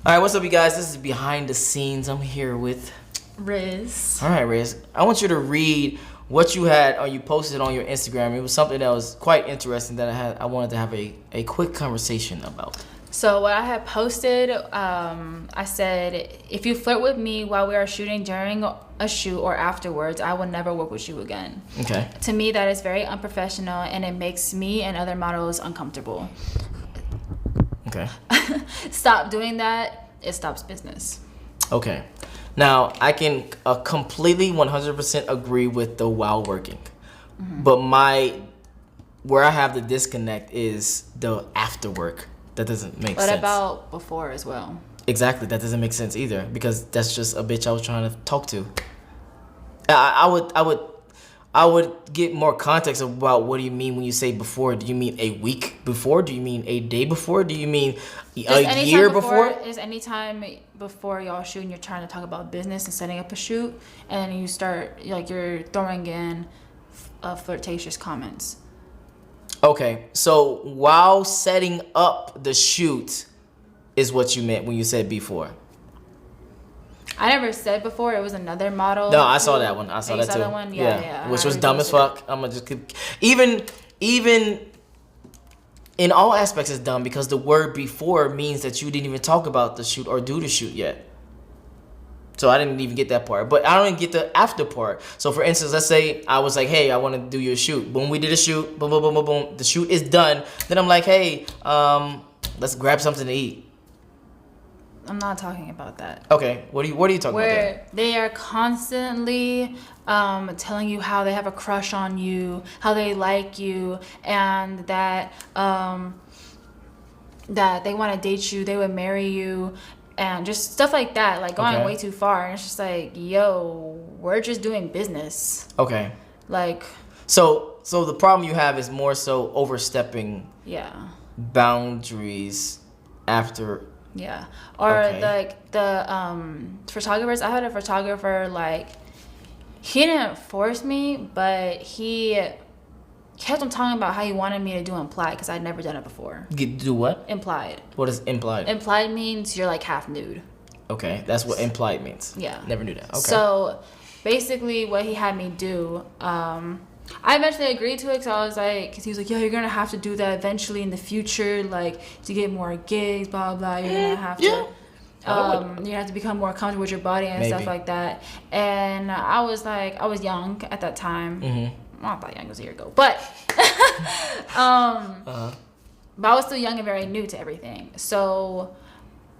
All right, what's up, you guys? This is Behind the Scenes. I'm here with Riz. All right, Riz. I want you to read what you had or you posted on your Instagram. It was something that was quite interesting that I wanted to have a quick conversation about. So what I had posted, I said, if you flirt with me while we are shooting during a shoot or afterwards, I will never work with you again. Okay. To me, that is very unprofessional, and it makes me and other models uncomfortable. Okay. Stop doing that. It stops business. Okay. Now, I can completely 100% agree with the while working. Mm-hmm. But where I have the disconnect is the after work. That doesn't make sense. What about before as well? Exactly. That doesn't make sense either, because that's just a bitch I was trying to talk to. I would get more context about what do you mean when you say before. Do you mean a week before? Do you mean a day before? Do you mean a year before? Is any time before y'all shoot and you're trying to talk about business and setting up a shoot, and you start, like, you're throwing in flirtatious comments. Okay, so while setting up the shoot is what you meant when you said before. I never said before. It was another model. No, I saw that one. I saw that too. That one? Yeah. Which was dumb as fuck. I'm gonna just keep, even in all aspects, it's dumb because the word before means that you didn't even talk about the shoot or do the shoot yet. So I didn't even get that part. But I don't even get the after part. So for instance, let's say I was like, hey, I want to do your shoot. Boom, we did a shoot. Boom, boom, boom, boom, boom. The shoot is done. Then I'm like, hey, let's grab something to eat. I'm not talking about that. Okay, what are you talking about? Where they are constantly telling you how they have a crush on you, how they like you, and that that they want to date you, they would marry you, and just stuff like that, like going way too far. And it's just like, yo, we're just doing business. Okay. Like. So the problem you have is more so overstepping. Yeah. Boundaries after. Yeah. Or like the photographers. I had a photographer, like, he didn't force me, but he kept on talking about how he wanted me to do implied because I'd never done it before. Do what? Implied. What is implied? Implied means you're like half nude. Okay, that's what implied means. Yeah. Never knew that. Okay. So basically what he had me do, I eventually agreed to it because I was like, because he was like, yeah, you're going to have to do that eventually in the future, like, to get more gigs, blah, blah. You're going to have to, you're going to have to become more comfortable with your body and stuff like that. And I was like, I was young at that time. Mm-hmm. Well, not that young, it was a year ago. But, but I was still young and very new to everything. So,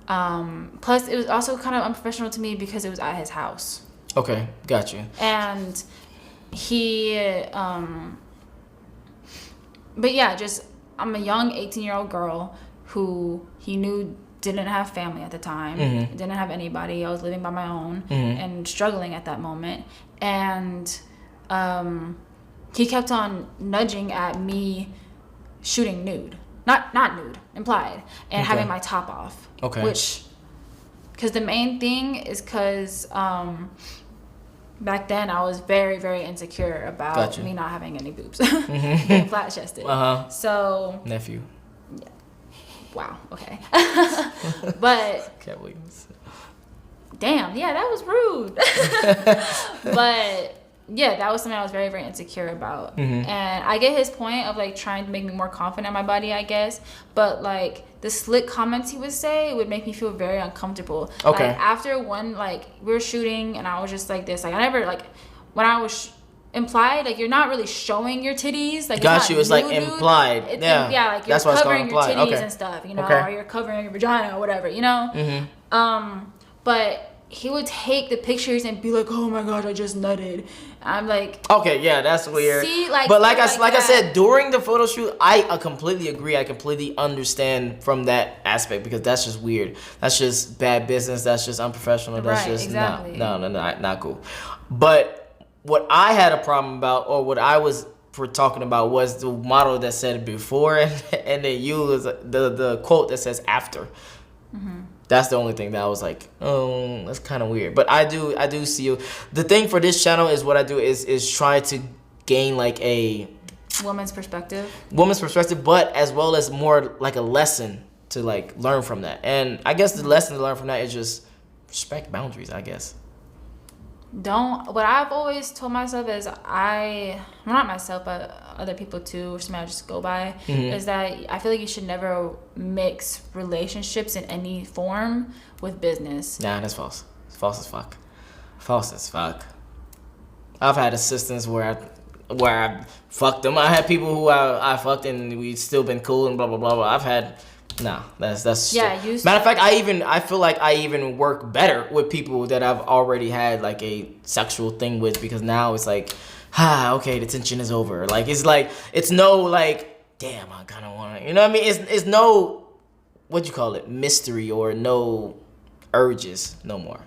plus it was also kind of unprofessional to me because it was at his house. Okay, got you. And he but yeah, just, I'm a young 18-year-old girl who he knew didn't have family at the time. Mm-hmm. Didn't have anybody. I was living by my own. Mm-hmm. And struggling at that moment. And he kept on nudging at me shooting nude, not nude, implied, and having my top off. Okay. Which, because the main thing is because back then, I was very, very insecure about me not having any boobs. Mm-hmm. Being flat-chested. Uh-huh. So. Nephew. Yeah. Wow. Okay. But. Cat Williams. Damn. Yeah, that was rude. But. Yeah, that was something I was very, very insecure about. Mm-hmm. And I get his point of, like, trying to make me more confident in my body, I guess. But, like, the slick comments he would say would make me feel very uncomfortable. Okay. Like, after one, like, we were shooting and I was just like this. Like, I never, like, when I was implied, like, you're not really showing your titties. Like, got you. It's like implied. It's yeah, like, you're covering your titties and stuff, you know, or you're covering your vagina or whatever, you know? Mm-hmm. But he would take the pictures and be like, oh my gosh, I just nutted. I'm like, okay, yeah, that's weird. See, like, but like I said, during the photo shoot, I completely agree. I completely understand from that aspect because that's just weird. That's just bad business. That's just unprofessional. That's just not cool. But what I had a problem about, or what I was talking about, was the model that said before, and then you was the quote that says after. Mm-hmm. That's the only thing that I was like, oh, that's kind of weird. But I do see you. The thing for this channel is what I do is try to gain like a woman's perspective, but as well as more like a lesson to like learn from that. And I guess the lesson to learn from that is just respect boundaries, I guess. What I've always told myself is not myself, but other people too, or something I just go by, is that I feel like you should never mix relationships in any form with business. Nah, that's false. It's false as fuck. False as fuck. I've had assistants where I fucked them. I had people who I fucked and we still been cool and blah blah blah. I've had that's yeah. Matter of fact, I feel like I even work better with people that I've already had like a sexual thing with, because now it's like, okay, the tension is over. Like it's no like, damn, I kind of want to, you know what I mean? It's no, what you call it, mystery or no urges no more.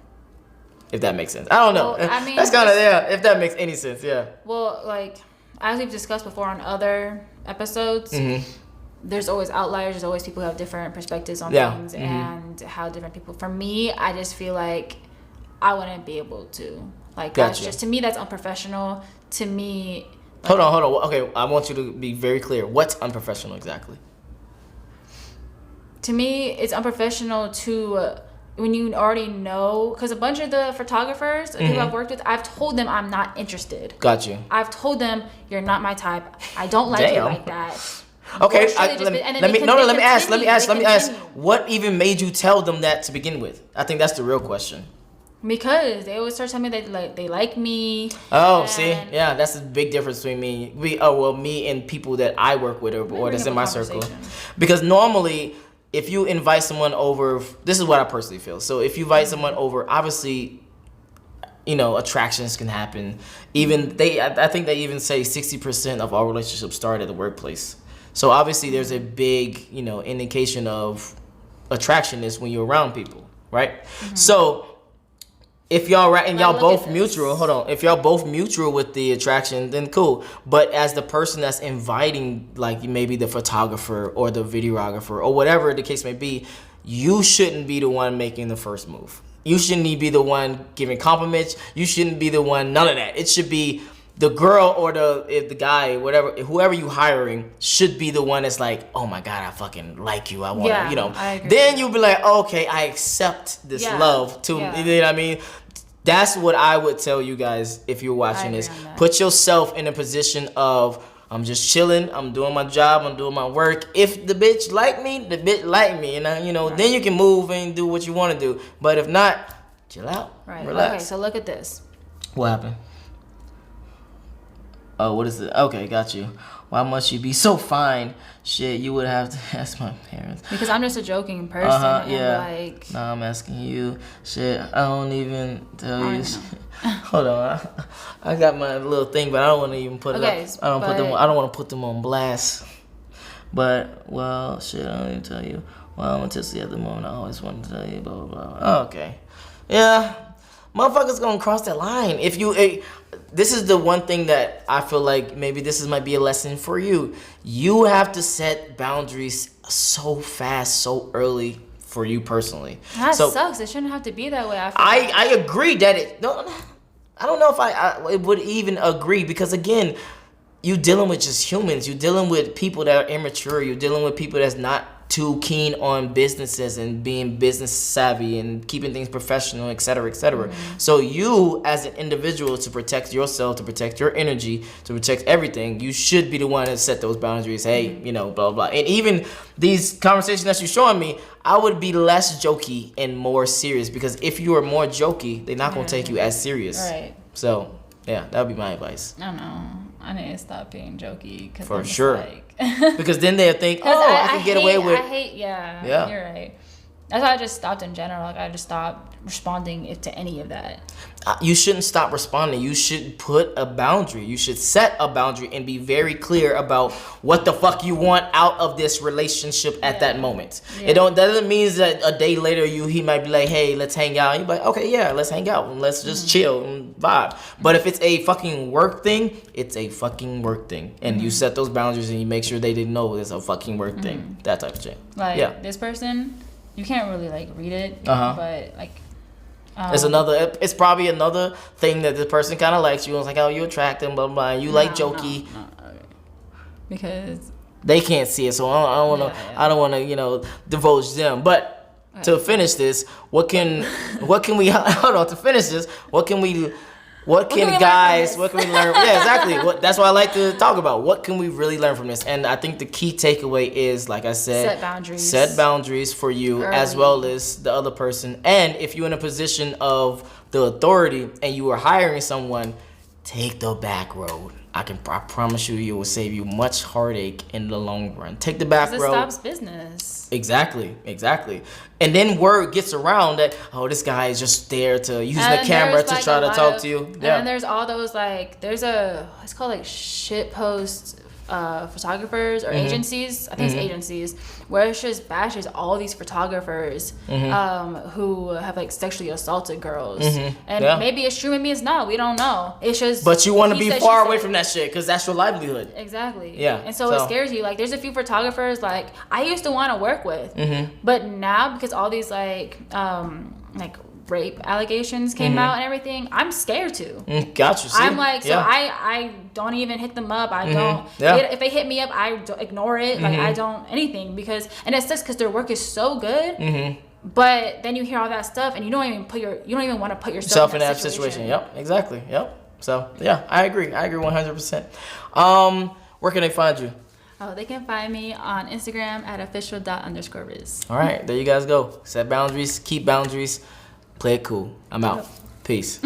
If that makes sense. I don't know. Well, I mean, that's kind of, if that makes any sense, yeah. Well, like, as we've discussed before on other episodes, there's always outliers. There's always people who have different perspectives on things and how different people. For me, I just feel like I wouldn't be able to. Like, that's just, to me, that's unprofessional. To me... Like, hold on. Okay, I want you to be very clear. What's unprofessional exactly? To me, it's unprofessional to... when you already know, because a bunch of the photographers, the people I've worked with, I've told them I'm not interested. Got you. I've told them you're not my type. I don't like you like that. Okay, let me ask. What even made you tell them that to begin with? I think that's the real question. Because they always start telling me they like me. Oh, see, yeah, that's the big difference between me. Me and people that I work with or that's in my circle. Because normally, if you invite someone over, this is what I personally feel. So if you invite someone over, obviously, attractions can happen. I think they even say 60% of all relationships start at the workplace. So obviously there's a big, indication of attraction is when you're around people, right? So if y'all y'all both mutual, if y'all both mutual with the attraction, then cool. But as the person that's inviting, like maybe the photographer or the videographer or whatever the case may be, you shouldn't be the one making the first move. You shouldn't be the one giving compliments. You shouldn't be the one, none of that. It should be the girl or the guy, whoever you hiring should be the one that's like, oh my God, I fucking like you. I want to, I agree. Then you'll be like, okay, I accept this love too. You know what I mean? That's what I would tell you guys if you're watching this. Put yourself in a position of, I'm just chilling, I'm doing my job, I'm doing my work. If the bitch like me, the bitch like me. And then you can move and do what you want to do. But if not, chill out. Right. Relax. Okay, so look at this. What happened? Oh, what is it? Okay, got you. Why must you be so fine? Shit, you would have to ask my parents. Because I'm just a joking person. And Nah, I'm asking you. Shit, I don't even tell you. Hold on, I got my little thing, but I don't want to even put it up. I don't want to put them on blast. But shit, I don't even tell you. Well, I'm autistic at the moment. I always wanted to tell you. Blah blah blah. Okay, yeah, motherfuckers gonna cross that line if you. This is the one thing that I feel like maybe might be a lesson for you. You have to set boundaries so fast, so early for you personally. That sucks. It shouldn't have to be that way. I agree that I don't know if I would even agree, because again, you dealing with just humans. You're dealing with people that are immature. You're dealing with people that's not too keen on businesses and being business savvy and keeping things professional, et cetera, et cetera. So you, as an individual, to protect yourself, to protect your energy, to protect everything, you should be the one to set those boundaries. Hey, blah, blah, blah. And even these conversations that you're showing me, I would be less jokey and more serious, because if you are more jokey, they're not going to take you as serious. Right. So, yeah, that would be my advice. I don't know. I need to stop being jokey. For sure. Because then they'll think, I can get away with. Yeah, you're right. That's why I just stopped in general. Like, I just stopped responding to any of that. You shouldn't stop responding. You should put a boundary. You should set a boundary and be very clear about what the fuck you want out of this relationship at that moment. Yeah. That doesn't mean that a day later he might be like, hey, let's hang out. You're like, okay, yeah, let's hang out and let's just chill and vibe. But if it's a fucking work thing, it's a fucking work thing. And you set those boundaries and you make sure they didn't know it's a fucking work thing. That type of shit. Like, this person, you can't really like read it, but like, it's probably another thing that this person kind of likes you. And it's like, oh, you attract them, blah blah blah. And you like jokey. No, okay. Because they can't see it, so I don't want to. I don't want to, divulge them. But to finish this, what can we hold on? To finish this, what can we learn? Yeah, exactly. That's what I like to talk about. What can we really learn from this? And I think the key takeaway is, like I said, set boundaries for you as well as the other person. And if you're in a position of the authority and you are hiring someone, take the back road. I promise you, it will save you much heartache in the long run. Take the back road. It stops business. Exactly. And then word gets around that, oh, this guy is just there to use the camera to try to talk to you. And then there's all those it's called like shitpost photographers or agencies. I think it's agencies where it's just bashes all these photographers who have like sexually assaulted girls. And maybe it's true, maybe it's not. We don't know. It's just. But you want to be far away from that shit because that's your livelihood. Exactly. Yeah. And so it scares you. Like there's a few photographers like I used to want to work with, but now because all these like rape allegations came out and everything, I'm scared to. Got you. See? I'm like, so I don't even hit them up. I don't. If they hit me up, I don't ignore it. Like I don't anything and it sucks because their work is so good. But then you hear all that stuff and you don't even want to put yourself in that situation. Yep. Exactly. Yep. So yeah, I agree 100%. Where can they find you? Oh, they can find me on Instagram at official._Riz. All right, there you guys go. Set boundaries, keep boundaries. Play it cool. I'm out. Peace.